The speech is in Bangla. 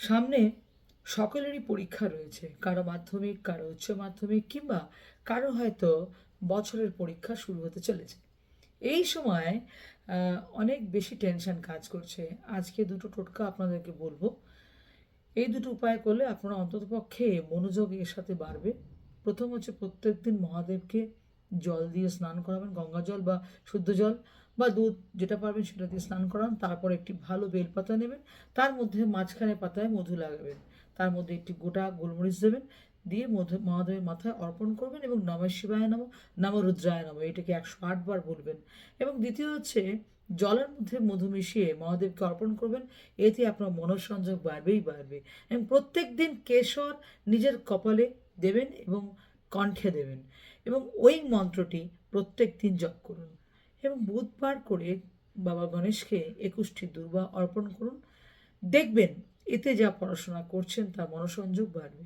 সামনে সকলেরই পরীক্ষা রয়েছে, কারো মাধ্যমিক, কারো উচ্চ মাধ্যমিক, কিংবা কারো হয়তো বছরের পরীক্ষা শুরু হতে চলেছে। এই সময় অনেক বেশি টেনশন কাজ করছে। আজকে দুটো টোটকা আপনাদেরকে বলবো। এই দুটো উপায় করলে আপনারা অন্ততপক্ষে মনোযোগ এর সাথে বাড়বে। প্রথম হচ্ছে, প্রত্যেকদিন মহাদেবকে জল দিয়ে স্নান করাবেন, গঙ্গা জল বা শুদ্ধ জল বা দুধ, যেটা পারবেন সেটা দিয়ে স্নান করান। তারপর একটি ভালো বেলপাতা নেবেন, তার মধ্যে মাঝখানে পাতায় মধু লাগাবেন, তার মধ্যে একটি গোটা গোলমরিচ দেবেন, দিয়ে মধু মহাদেবের মাথায় অর্পণ করবেন এবং নমঃ শিবায় নমঃ, নমঃ রুদ্রায় নমঃ এটাকে 108 বার বলবেন। এবং দ্বিতীয় হচ্ছে, জলের মধ্যে মধু মিশিয়ে মহাদেবকে অর্পণ করবেন। এতে আপনার মনঃসংযোগ বাড়বেই বাড়বে। এবং প্রত্যেক দিন কেশর নিজের কপালে দেবেন এবং কণ্ঠে দেবেন, এবং ওই মন্ত্রটি প্রত্যেক দিন জপ করুন। এবং বুধবার করে বাবা গণেশকে 21টি দুর্বা অর্পণ করুন। দেখবেন এতে যা পড়াশোনা করছেন তা মনোসংযোগ বাড়বে।